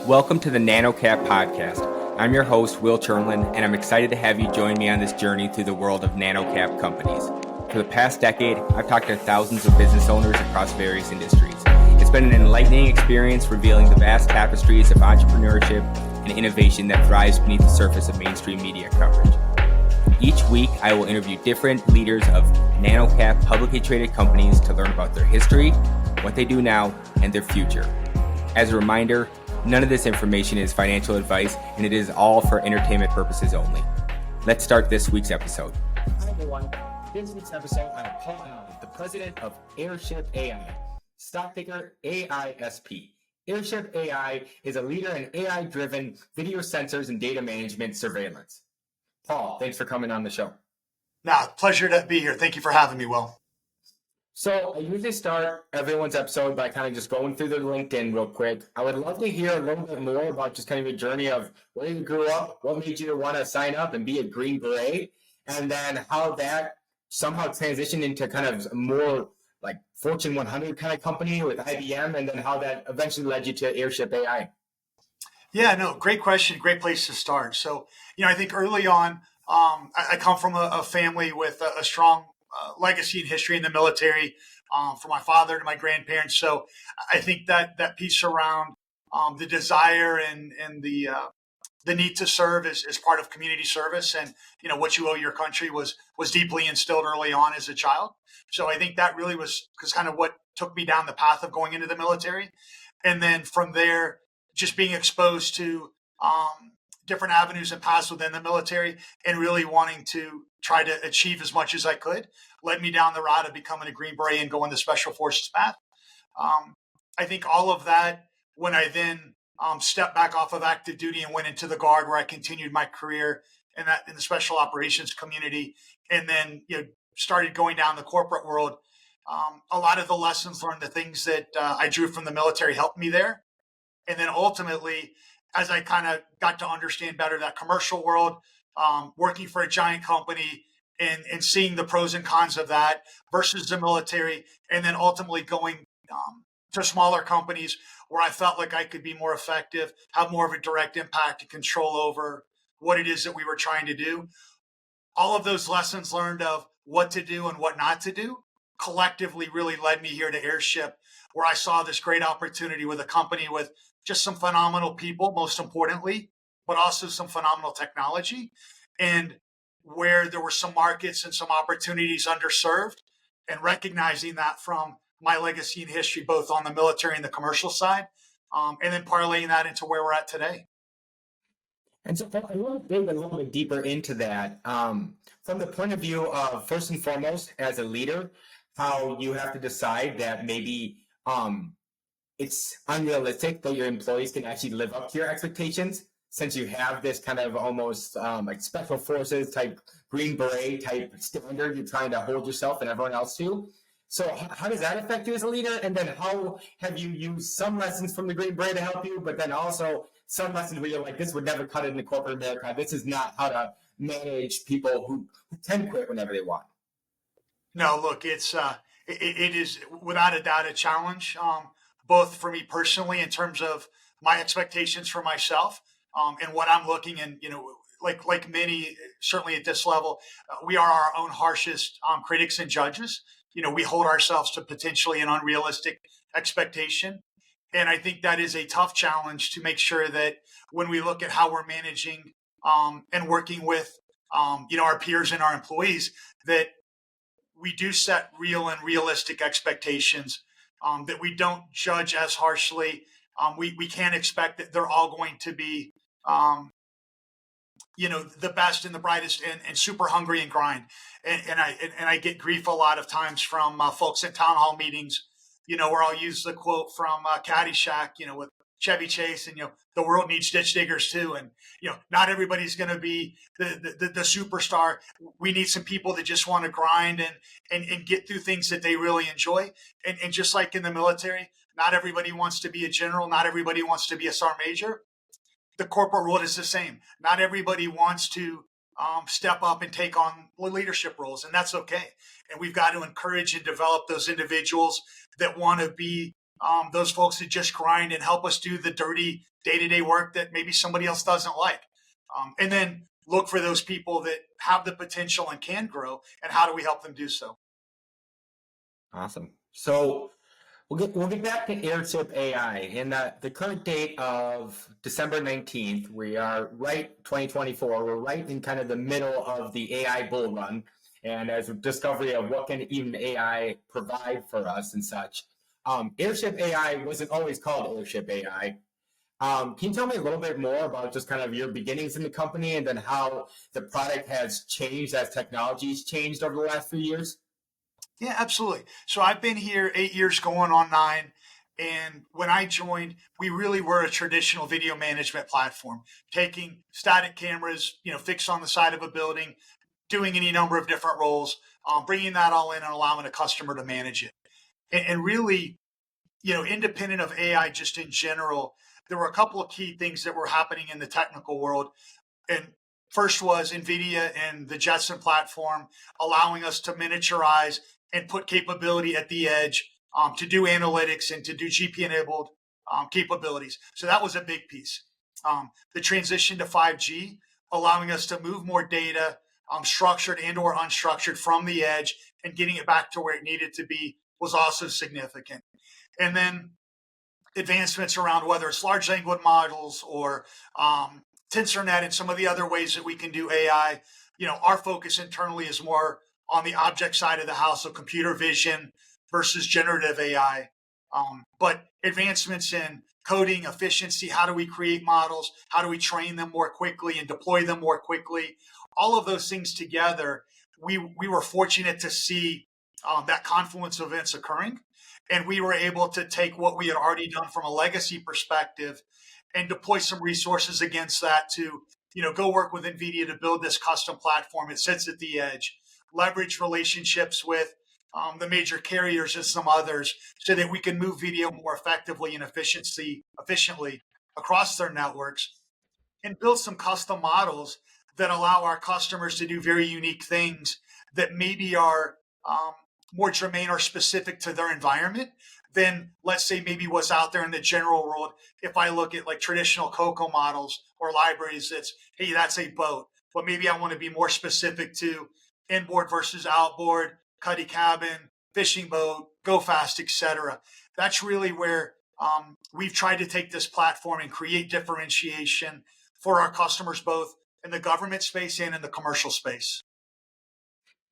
Welcome to the Nano podcast. I'm your host, Will Chernlin, and I'm excited to have you join me on this journey through the world of nano-cap companies. For the past decade, I've talked to thousands of business owners across various industries. It's been an enlightening experience revealing the vast tapestries of entrepreneurship and innovation that thrives beneath the surface of mainstream media coverage. Each week, I will interview different leaders of nano-cap publicly traded companies to learn about their history, what they do now, and their future. As a reminder, none of this information is financial advice, and it is all for entertainment purposes only. Let's start this week's episode. Hi everyone. This week's episode, I'm Paul Allen, the president of Airship AI, stock ticker AISP. Airship AI is a leader in AI-driven video sensors and data management surveillance. Paul, thanks for coming on the show. Pleasure to be here. Thank you for having me, Will. So I usually start everyone's episode by kind of just going through their LinkedIn real quick. I would love to hear a little bit more about just kind of your journey of where you grew up, what made you want to sign up and be a Green Beret, and then how that somehow transitioned into kind of more like Fortune 100 kind of company with IBM, and then how that eventually led you to Airship AI. Yeah, no, great question. Great place to start. So, I think early on, I come from a family with a strong legacy and history in the military, from my father to my grandparents. So I think that piece around the desire and the need to serve is part of community service, and what you owe your country was deeply instilled early on as a child. So I think that really was kind of what took me down the path of going into the military, and then from there, just being exposed to different avenues and paths within the military, and really wanting to try to achieve as much as I could, led me down the route of becoming a Green Beret and going the Special Forces path. I think all of that, when I then stepped back off of active duty and went into the Guard, where I continued my career in the special operations community, and then started going down the corporate world. A lot of the lessons learned, the things that I drew from the military, helped me there. And then ultimately, as I kind of got to understand better that commercial world, working for a giant company and seeing the pros and cons of that versus the military, and then ultimately going to smaller companies where I felt like I could be more effective, have more of a direct impact and control over what it is that we were trying to do. All of those lessons learned of what to do and what not to do collectively really led me here to Airship, where I saw this great opportunity with a company with just some phenomenal people, most importantly, but also some phenomenal technology, and where there were some markets and some opportunities underserved, and recognizing that from my legacy and history, both on the military and the commercial side, and then parlaying that into where we're at today. And so I want to dig a little bit deeper into that from the point of view of, first and foremost, as a leader, how you have to decide that maybe it's unrealistic that your employees can actually live up to your expectations, since you have this kind of almost like special forces type Green Beret type standard you're trying to hold yourself and everyone else to. So how does that affect you as a leader? And then how have you used some lessons from the Green Beret to help you, but then also some lessons where you're like, this would never cut it into corporate America. This is not how to manage people who can quit whenever they want. No, look, it is without a doubt a challenge, both for me personally in terms of my expectations for myself, and what I'm looking, and like many, certainly at this level, we are our own harshest critics and judges. We hold ourselves to potentially an unrealistic expectation, and I think that is a tough challenge to make sure that when we look at how we're managing and working with our peers and our employees, that we do set real and realistic expectations, that we don't judge as harshly. We can't expect that they're all going to be, the best and the brightest and super hungry and grind. And I get grief a lot of times from folks in town hall meetings, where I'll use the quote from Caddyshack, with Chevy Chase, and the world needs ditch diggers too, and not everybody's going to be the superstar. We need some people that just want to grind and get through things that they really enjoy. And just like in the military, not everybody wants to be a general, not everybody wants to be a sergeant major. The corporate world is the same. Not everybody wants to step up and take on leadership roles, and that's okay. And we've got to encourage and develop those individuals that want to be those folks that just grind and help us do the dirty day-to-day work that maybe somebody else doesn't like. And then look for those people that have the potential and can grow, and how do we help them do so? Awesome. So we'll get back to Airship AI. In the current date of December 19th, we are right 2024. We're right in kind of the middle of the AI bull run, and as a discovery of what can even AI provide for us and such. Airship AI wasn't always called Airship AI. Can you tell me a little bit more about just kind of your beginnings in the company and then how the product has changed as technology's changed over the last few years? Yeah, absolutely. So I've been here 8 years, going on 9. And when I joined, we really were a traditional video management platform, taking static cameras, fixed on the side of a building, doing any number of different roles, bringing that all in and allowing a customer to manage it. And really, independent of AI, just in general, there were a couple of key things that were happening in the technical world. And first was NVIDIA and the Jetson platform allowing us to miniaturize and put capability at the edge, to do analytics and to do GP-enabled capabilities. So that was a big piece. The transition to 5G, allowing us to move more data, structured and or unstructured, from the edge and getting it back to where it needed to be, was also significant. And then advancements around whether it's large language models or TensorNet and some of the other ways that we can do AI. Our focus internally is more on the object side of the house, so computer vision versus generative AI. But advancements in coding, efficiency, how do we create models? How do we train them more quickly and deploy them more quickly? All of those things together, we were fortunate to see that confluence of events occurring. And we were able to take what we had already done from a legacy perspective and deploy some resources against that to, go work with NVIDIA to build this custom platform. It sits at the edge, leverage relationships with the major carriers and some others so that we can move video more effectively and efficiently across their networks, and build some custom models that allow our customers to do very unique things that maybe are more germane or specific to their environment than, let's say, maybe what's out there in the general world. If I look at like traditional COCO models or libraries, it's, hey, that's a boat. But maybe I want to be more specific to inboard versus outboard, cuddy cabin, fishing boat, go fast, etc. That's really where we've tried to take this platform and create differentiation for our customers, both in the government space and in the commercial space.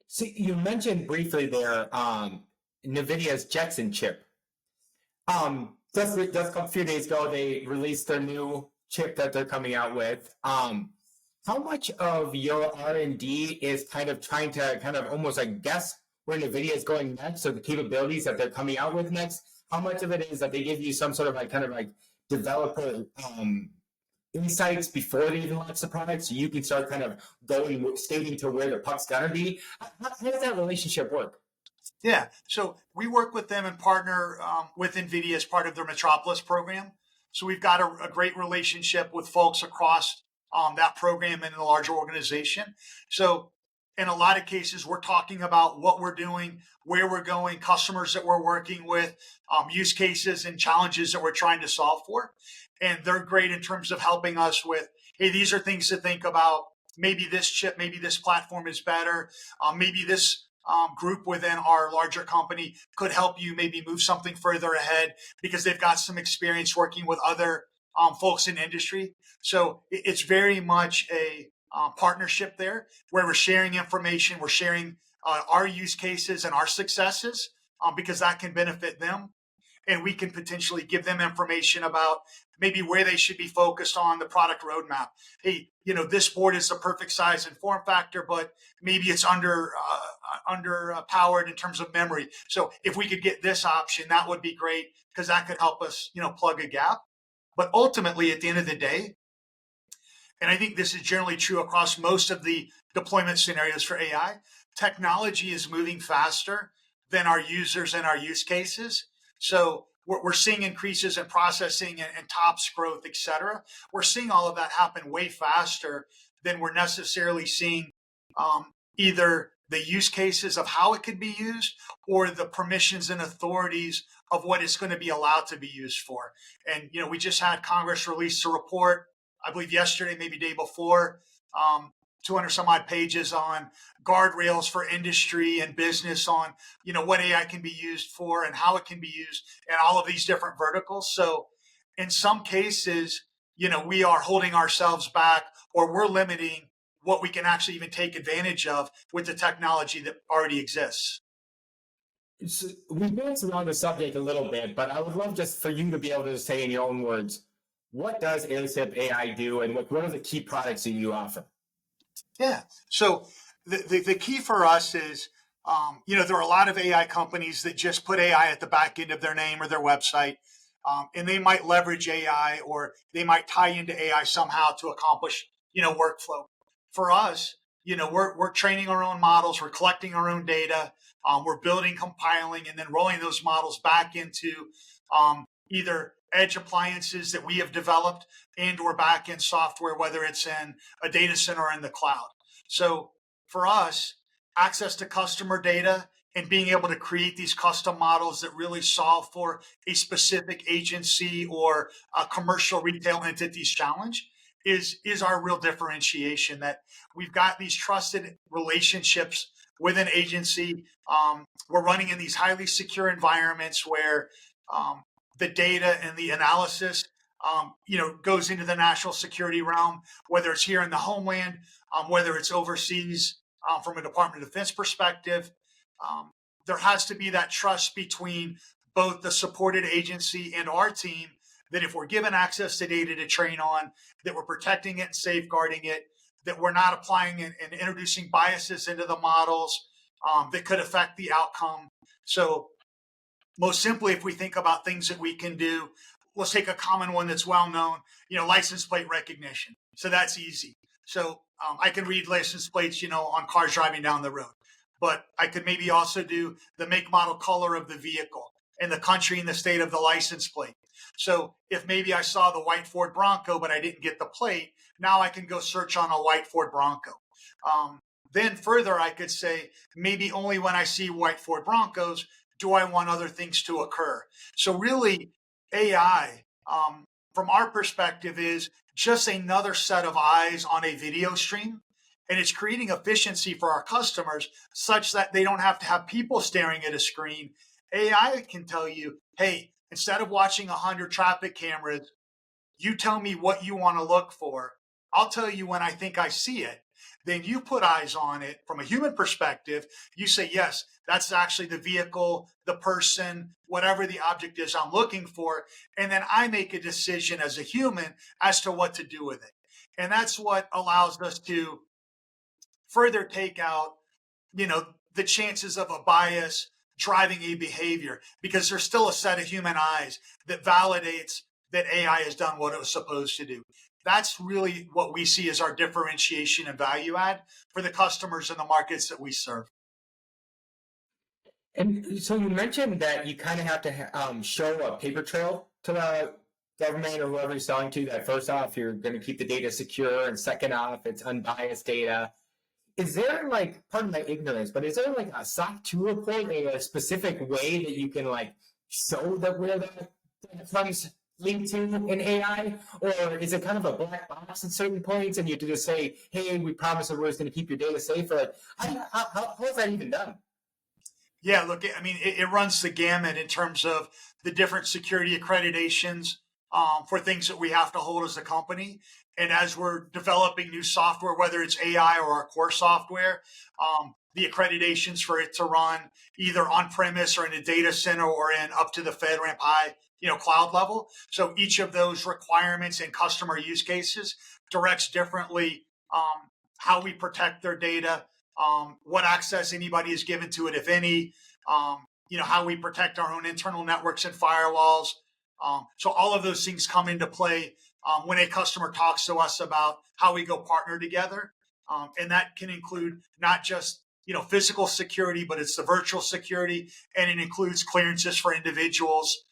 So you mentioned briefly there NVIDIA's Jetson chip. Just a few days ago, they released their new chip that they're coming out with. How much of your R&D is kind of trying to kind of almost like guess where NVIDIA is going next, so the capabilities that they're coming out with next? How much of it is that they give you some sort of like kind of like developer insights before they even launch the product, so you can start kind of going, stating to where the puck's gonna be? How does that relationship work? Yeah. So we work with them and partner with NVIDIA as part of their Metropolis program. So we've got a great relationship with folks across that program and in the larger organization. So in a lot of cases, we're talking about what we're doing, where we're going, customers that we're working with, use cases and challenges that we're trying to solve for. And they're great in terms of helping us with, hey, these are things to think about. Maybe this chip, maybe this platform is better. Maybe this group within our larger company could help you maybe move something further ahead because they've got some experience working with other folks in industry. So it's very much a partnership there where we're sharing information, we're sharing our use cases and our successes because that can benefit them. And we can potentially give them information about maybe where they should be focused on the product roadmap. Hey, this board is the perfect size and form factor, but maybe it's under powered in terms of memory. So if we could get this option, that would be great because that could help us, plug a gap. But ultimately, at the end of the day, and I think this is generally true across most of the deployment scenarios for AI, technology is moving faster than our users and our use cases. So we're seeing increases in processing and TOPS growth, et cetera. We're seeing all of that happen way faster than we're necessarily seeing either the use cases of how it could be used, or the permissions and authorities of what it's going to be allowed to be used for. And we just had Congress release a report, I believe yesterday, maybe day before, 200 some odd pages on guardrails for industry and business on what AI can be used for and how it can be used in all of these different verticals. So in some cases, we are holding ourselves back, or we're limiting what we can actually even take advantage of with the technology that already exists. So we danced around the subject a little bit, but I would love just for you to be able to say in your own words, what does Airship AI do, and what are the key products that you offer? Yeah. So the key for us is, there are a lot of AI companies that just put AI at the back end of their name or their website, and they might leverage AI, or they might tie into AI somehow to accomplish, workflow. For us, we're training our own models, we're collecting our own data, we're building, compiling, and then rolling those models back into either edge appliances that we have developed and or back end software, whether it's in a data center or in the cloud. So for us, access to customer data and being able to create these custom models that really solve for a specific agency or a commercial retail entity's challenge is our real differentiation, that we've got these trusted relationships with an agency. We're running in these highly secure environments where the data and the analysis, goes into the national security realm, whether it's here in the homeland, whether it's overseas, from a Department of Defense perspective. There has to be that trust between both the supported agency and our team, that if we're given access to data to train on, that we're protecting it and safeguarding it, that we're not applying and introducing biases into the models that could affect the outcome. So most simply, if we think about things that we can do, let's take a common one that's well known, license plate recognition. So that's easy. So I can read license plates, on cars driving down the road, but I could maybe also do the make, model, color of the vehicle and the country and the state of the license plate. So if maybe I saw the white Ford Bronco, but I didn't get the plate, now I can go search on a white Ford Bronco. Then further, I could say maybe only when I see white Ford Broncos do I want other things to occur. So really, AI, from our perspective, is just another set of eyes on a video stream. And it's creating efficiency for our customers such that they don't have to have people staring at a screen. AI can tell you, hey, instead of watching 100 traffic cameras, you tell me what you want to look for. I'll tell you when I think I see it. Then you put eyes on it from a human perspective. You say, yes, that's actually the vehicle, the person, whatever the object is I'm looking for. And then I make a decision as a human as to what to do with it. And that's what allows us to further take out, the chances of a bias driving a behavior, because there's still a set of human eyes that validates that AI has done what it was supposed to do. That's really what we see as our differentiation and value add for the customers and the markets that we serve. And so you mentioned that you kind of have to show a paper trail to the government or whoever you're selling to, that first off, you're going to keep the data secure, and second off, it's unbiased data. Is there, like, pardon my ignorance, but is there like a SOC 2 report in a specific way that you can like show that where the funds linked to in AI? Or is it kind of a black box at certain points and you just say, hey, we promise that we're just going to keep your data safe? Or like, how is that even done? Yeah, look, I mean, it runs the gamut in terms of the different security accreditations for things that we have to hold as a company. And as we're developing new software, whether it's AI or our core software, the accreditations for it to run either on premise or in a data center or in up to the FedRAMP high, cloud level. So each of those requirements and customer use cases directs differently how we protect their data, what access anybody is given to it, if any, how we protect our own internal networks and firewalls. So all of those things come into play when a customer talks to us about how we go partner together. And that can include not just physical security, but it's the virtual security, and it includes clearances for individuals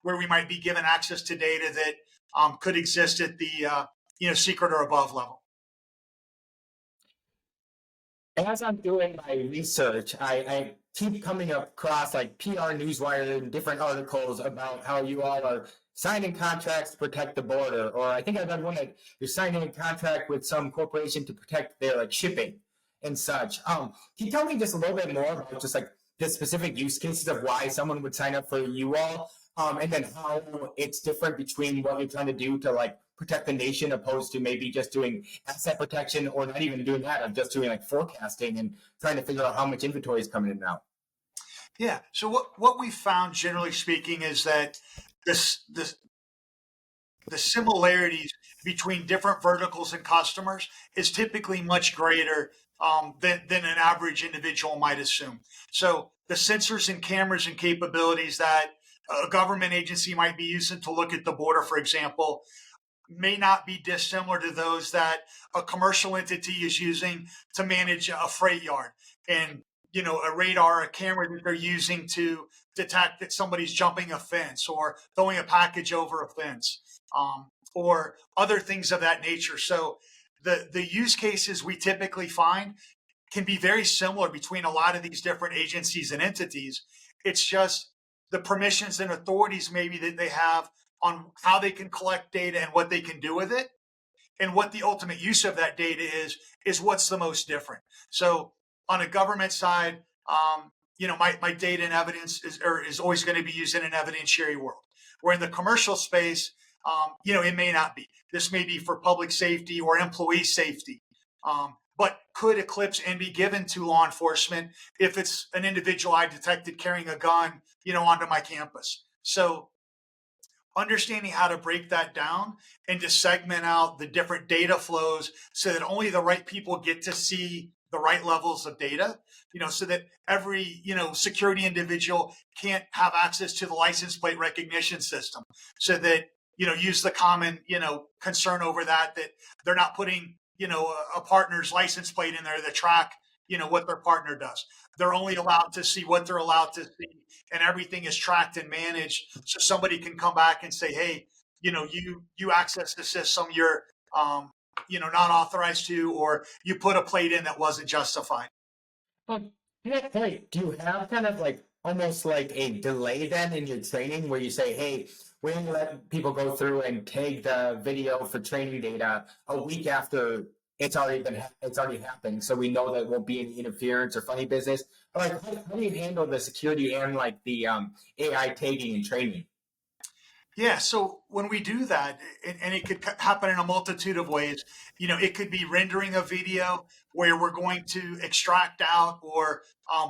where we might be given access to data that could exist at the secret or above level. As I'm doing my research, I keep coming across like PR Newswire and different articles about how you all are signing contracts to protect the border. Or I think I read one that you're signing a contract with some corporation to protect their like shipping and such. Can you tell me just a little bit more about just like the specific use cases of why someone would sign up for you all? And then how it's different between what you're trying to do to like protect the nation opposed to maybe just doing asset protection or not even doing that of just doing like forecasting and trying to figure out how much inventory is coming in now. Yeah. So what we found, generally speaking, is that this the similarities between different verticals and customers is typically much greater than an average individual might assume. So the sensors and cameras and capabilities that a government agency might be using to look at the border, for example, may not be dissimilar to those that a commercial entity is using to manage a freight yard. And a radar, a camera that they're using to detect that somebody's jumping a fence or throwing a package over a fence, or other things of that nature. So the use cases we typically find can be very similar between a lot of these different agencies and entities. It's just the permissions and authorities maybe that they have on how they can collect data and what they can do with it, and what the ultimate use of that data is what's the most different. So on a government side, my data and evidence is always going to be used in an evidentiary world. Where in the commercial space, it may not be. This may be for public safety or employee safety, but could eclipse and be given to law enforcement if it's an individual I detected carrying a gun, onto my campus. So understanding how to break that down and to segment out the different data flows so that only the right people get to see the right levels of data, so that every, security individual can't have access to the license plate recognition system, so that, use the common, concern over that they're not putting, a partner's license plate in there to track, what their partner does. They're only allowed to see what they're allowed to see, and everything is tracked and managed. So somebody can come back and say, hey, you access the system, you're not authorized to, or you put a plate in that wasn't justified. Hey, do you have kind of like almost like a delay then in your training where you say, hey, we're going to let people go through and take the video for training data a week after it's already happened, so we know that it won't be any interference or funny business? Or like, how do you handle the security and like the AI tagging and training? Yeah, so when we do that, and it could happen in a multitude of ways, it could be rendering a video where we're going to extract out or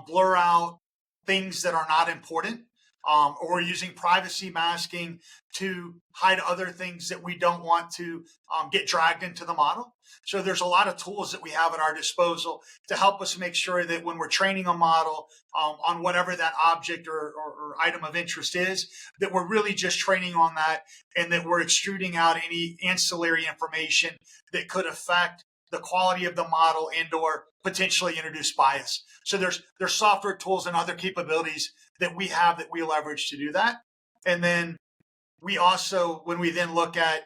blur out things that are not important, or we're using privacy masking to hide other things that we don't want to get dragged into the model. So there's a lot of tools that we have at our disposal to help us make sure that when we're training a model on whatever that object or item of interest is, that we're really just training on that, and that we're extruding out any ancillary information that could affect the quality of the model and or potentially introduce bias. So there's software tools and other capabilities that we have that we leverage to do that. And then we also, when we then look at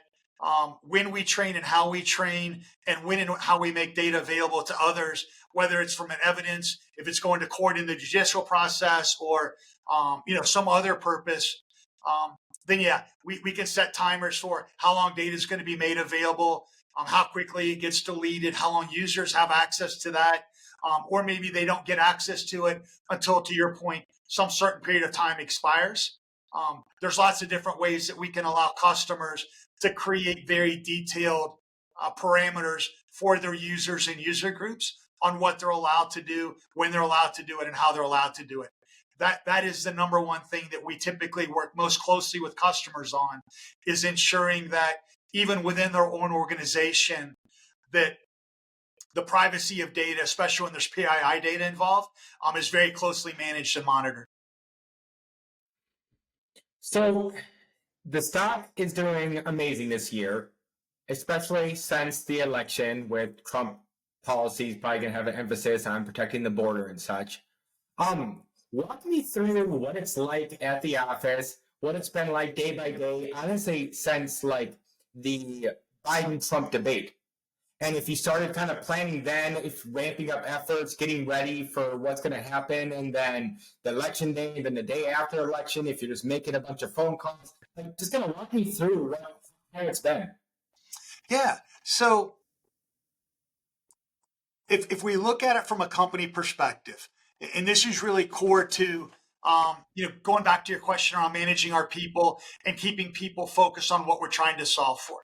when we train and how we train, and when and how we make data available to others, whether it's from an evidence, if it's going to court in the judicial process, or some other purpose, then yeah, we can set timers for how long data is going to be made available, how quickly it gets deleted, how long users have access to that, or maybe they don't get access to it until, to your point, some certain period of time expires. There's lots of different ways that we can allow customers to create very detailed parameters for their users and user groups on what they're allowed to do, when they're allowed to do it, and how they're allowed to do it. That is the number one thing that we typically work most closely with customers on, is ensuring that even within their own organization, that the privacy of data, especially when there's PII data involved, is very closely managed and monitored. So the stock is doing amazing this year, especially since the election, with Trump policies probably going to have an emphasis on protecting the border and such. Walk me through what it's like at the office, what it's been like day by day, honestly, since like the Biden-Trump debate. And if you started kind of planning then, if ramping up efforts, getting ready for what's going to happen, and then the election day, and then the day after election, if you're just making a bunch of phone calls, like just going to walk me through how it's been. Yeah. So if we look at it from a company perspective, and this is really core to going back to your question around managing our people and keeping people focused on what we're trying to solve for.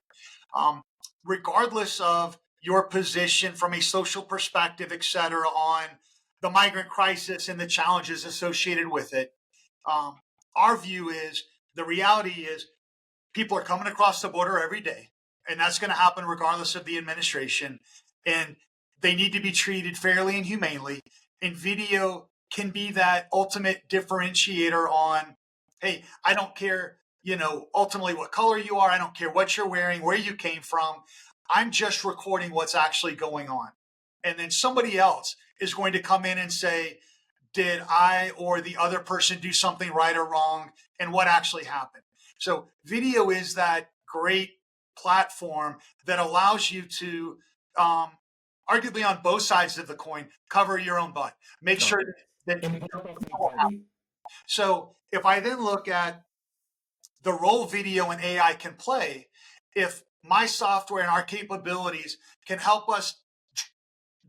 Regardless of your position from a social perspective, et cetera, on the migrant crisis and the challenges associated with it, our view is the reality is people are coming across the border every day, and that's going to happen regardless of the administration. And they need to be treated fairly and humanely. And video can be that ultimate differentiator on, hey, I don't care, ultimately what color you are. I don't care what you're wearing, where you came from. I'm just recording what's actually going on. And then somebody else is going to come in and say, did I or the other person do something right or wrong, and what actually happened? So video is that great platform that allows you to, arguably on both sides of the coin, cover your own butt. Make sure that. So if I then look at the role video and AI can play, if my software and our capabilities can help us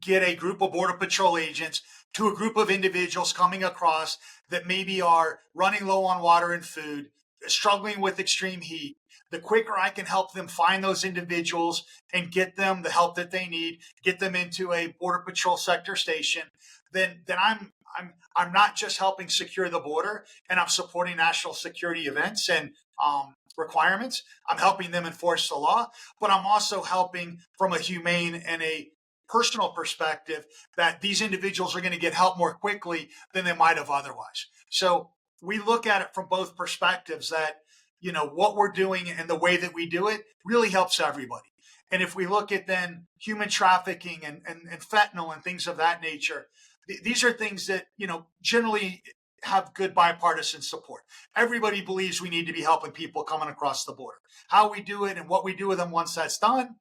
get a group of Border Patrol agents to a group of individuals coming across that maybe are running low on water and food, struggling with extreme heat, the quicker I can help them find those individuals and get them the help that they need, get them into a Border Patrol sector station, then I'm not just helping secure the border, and I'm supporting national security events and requirements. I'm helping them enforce the law, but I'm also helping from a humane and a personal perspective that these individuals are going to get help more quickly than they might have otherwise. So we look at it from both perspectives that, what we're doing and the way that we do it really helps everybody. And if we look at then human trafficking and fentanyl and things of that nature, these are things that, generally have good bipartisan support. Everybody believes we need to be helping people coming across the border. How we do it and what we do with them once that's done,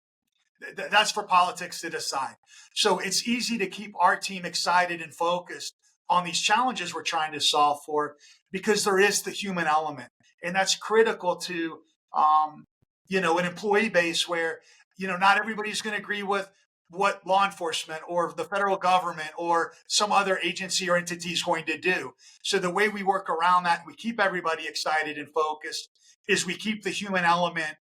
that's for politics to decide. So it's easy to keep our team excited and focused on these challenges we're trying to solve for, because there is the human element. And that's critical to, an employee base where, not everybody's going to agree with what law enforcement or the federal government or some other agency or entity is going to do. So the way we work around that, we keep everybody excited and focused, is we keep the human element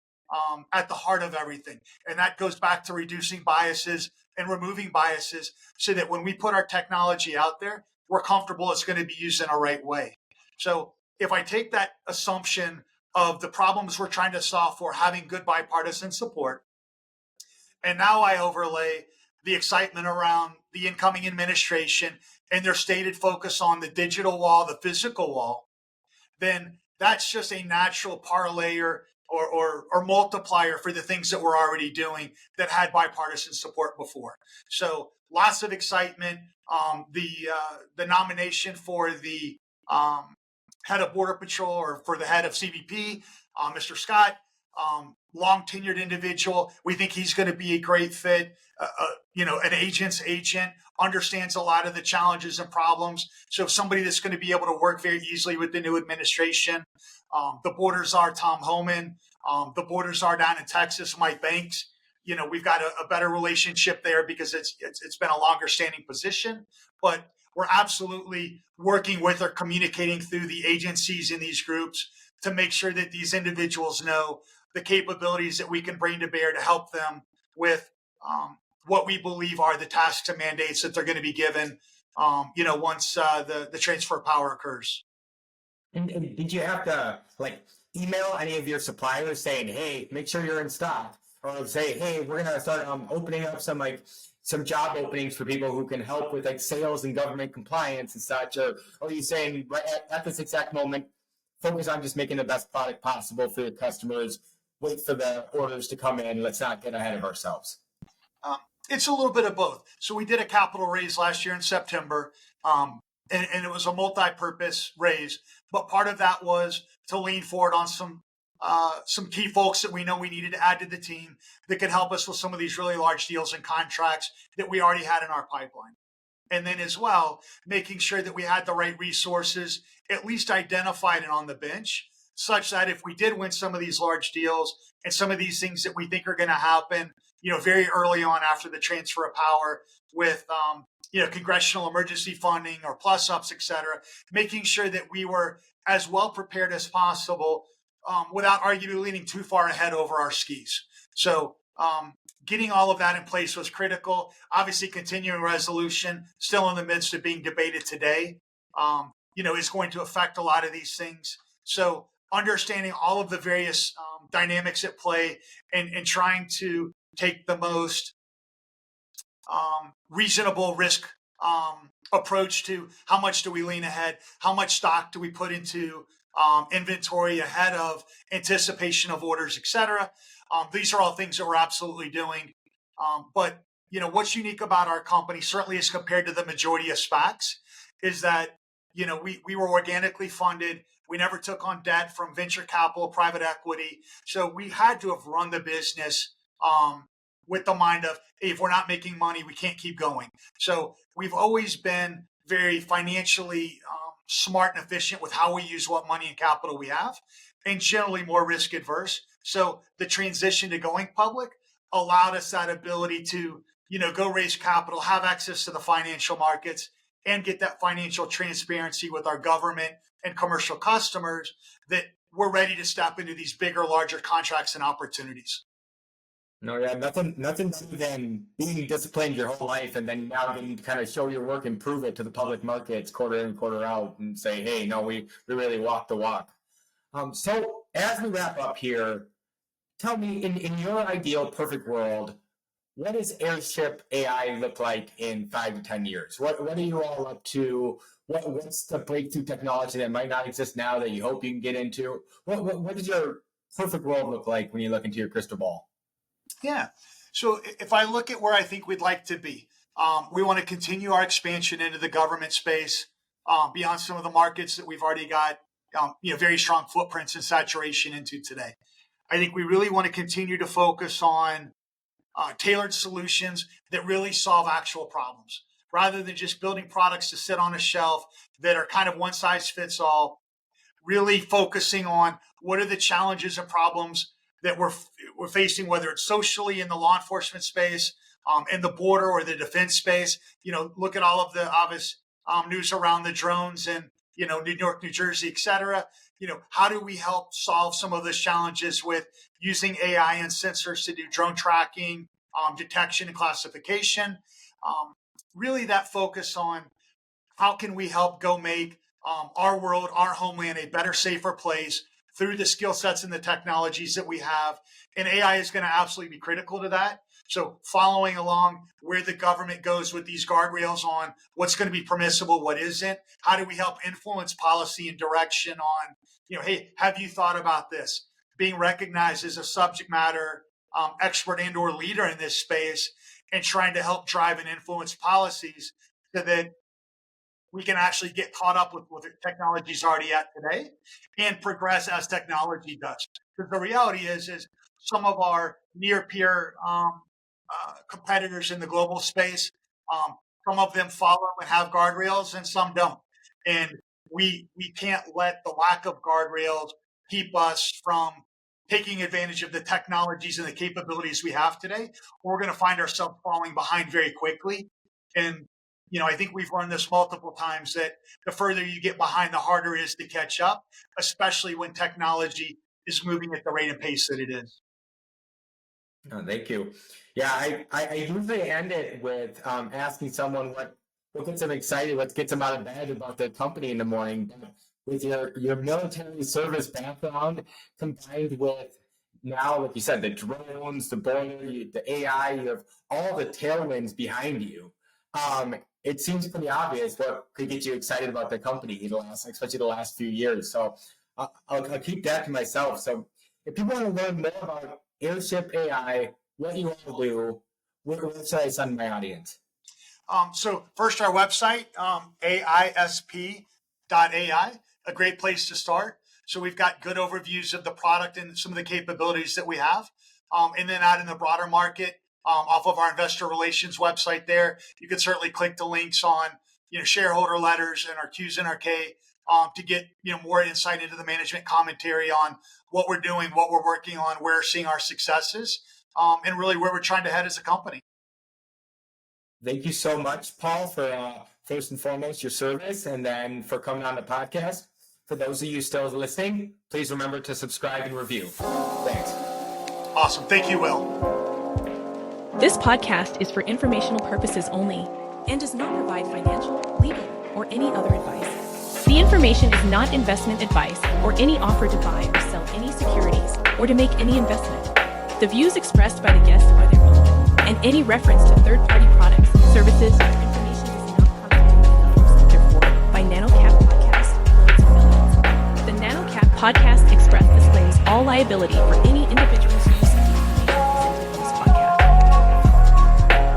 at the heart of everything. And that goes back to reducing biases and removing biases so that when we put our technology out there, we're comfortable it's going to be used in a right way. So if I take that assumption of the problems we're trying to solve for having good bipartisan support, and now I overlay the excitement around the incoming administration and their stated focus on the digital wall, the physical wall, then that's just a natural parlayer or multiplier for the things that we're already doing that had bipartisan support before. So lots of excitement. The nomination for the head of Border Patrol or for the head of CBP, Mr. Scott, long tenured individual. We think he's going to be a great fit. An agent's agent, understands a lot of the challenges and problems. So somebody that's going to be able to work very easily with the new administration. The borders are Tom Homan. The borders are down in Texas, Mike Banks. We've got a better relationship there because it's been a longer standing position, but we're absolutely working with or communicating through the agencies in these groups to make sure that these individuals know the capabilities that we can bring to bear to help them with what we believe are the tasks and mandates that they're going to be given, once the transfer of power occurs. And did you have to email any of your suppliers saying, hey, make sure you're in stock? Or say, hey, we're going to start opening up some job openings for people who can help with sales and government compliance and such? Or are you saying right at this exact moment, focus on just making the best product possible for your customers, wait for the orders to come in, let's not get ahead of ourselves? It's a little bit of both. So we did a capital raise last year in September, and it was a multi-purpose raise. But part of that was to lean forward on some some key folks that we know we needed to add to the team that could help us with some of these really large deals and contracts that we already had in our pipeline. And then as well, making sure that we had the right resources, at least identified and on the bench, such that if we did win some of these large deals and some of these things that we think are going to happen, very early on after the transfer of power with, congressional emergency funding or plus ups, et cetera, making sure that we were as well prepared as possible without arguably leaning too far ahead over our skis. So getting all of that in place was critical. Obviously, continuing resolution, still in the midst of being debated today, is going to affect a lot of these things. So understanding all of the various dynamics at play and trying to take the most reasonable risk approach to how much do we lean ahead, how much stock do we put into inventory ahead of anticipation of orders, et cetera. These are all things that we're absolutely doing. But what's unique about our company, certainly as compared to the majority of SPACs, is that we were organically funded. We never took on debt from venture capital, private equity. So we had to have run the business with the mind of, hey, if we're not making money, we can't keep going. So we've always been very financially smart and efficient with how we use what money and capital we have, and generally more risk adverse. So the transition to going public allowed us that ability to, go raise capital, have access to the financial markets, and get that financial transparency with our government and commercial customers that we're ready to step into these bigger, larger contracts and opportunities. No, yeah, nothing than being disciplined your whole life and then now you kind of show your work and prove it to the public markets quarter in, quarter out and say, hey, no, we really walk the walk. So as we wrap up here, tell me, in your ideal perfect world, what does Airship AI look like in 5 to 10 years? What are you all up to? What's the breakthrough technology that might not exist now that you hope you can get into? What does your perfect world look like when you look into your crystal ball? Yeah. So if I look at where I think we'd like to be, we want to continue our expansion into the government space beyond some of the markets that we've already got, very strong footprints and saturation into today. I think we really want to continue to focus on tailored solutions that really solve actual problems rather than just building products to sit on a shelf that are kind of one size fits all, really focusing on what are the challenges and problems that we're facing, whether it's socially in the law enforcement space, in the border or the defense space. Look at all of the obvious news around the drones and, New York, New Jersey, et cetera. How do we help solve some of those challenges with using AI and sensors to do drone tracking, detection and classification? Really that focus on how can we help go make our world, our homeland, a better, safer place through the skill sets and the technologies that we have. And AI is going to absolutely be critical to that. So following along where the government goes with these guardrails on what's going to be permissible, what isn't, how do we help influence policy and direction on, hey, have you thought about this? Being recognized as a subject matter expert and or leader in this space and trying to help drive and influence policies so that we can actually get caught up with what the technology is already at today and progress as technology does. Because the reality is some of our near peer competitors in the global space, some of them follow and have guardrails and some don't. And we can't let the lack of guardrails keep us from taking advantage of the technologies and the capabilities we have today. We're going to find ourselves falling behind very quickly. And I think we've learned this multiple times that the further you get behind, the harder it is to catch up, especially when technology is moving at the rate and pace that it is. Oh, thank you. Yeah, I usually end it with asking someone what gets them excited, what gets them out of bed about the company in the morning. But with your military service background combined with now, like you said, the drones, the border, the AI, you have all the tailwinds behind you. It seems pretty obvious what could get you excited about the company, especially the last few years. So I'll keep that to myself. So if people want to learn more about Airship AI, what you all do, where should I send my audience? So first, our website, AISP.ai, a great place to start. So we've got good overviews of the product and some of the capabilities that we have. And then out in the broader market, off of our investor relations website there, you can certainly click the links on, shareholder letters and our Qs and our K to get, more insight into the management commentary on what we're doing, what we're working on, where we're seeing our successes, and really where we're trying to head as a company. Thank you so much, Paul, for first and foremost your service, and then for coming on the podcast. For those of you still listening, please remember to subscribe and review. Thanks. Awesome. Thank you, Will. This podcast is for informational purposes only and does not provide financial, legal, or any other advice. The information is not investment advice or any offer to buy or sell any securities or to make any investment. The views expressed by the guests are their own, and any reference to third-party products, services, or information is not constituted therefore by Nano Podcast or its affiliates. The Nano Podcast express disclaims all liability for any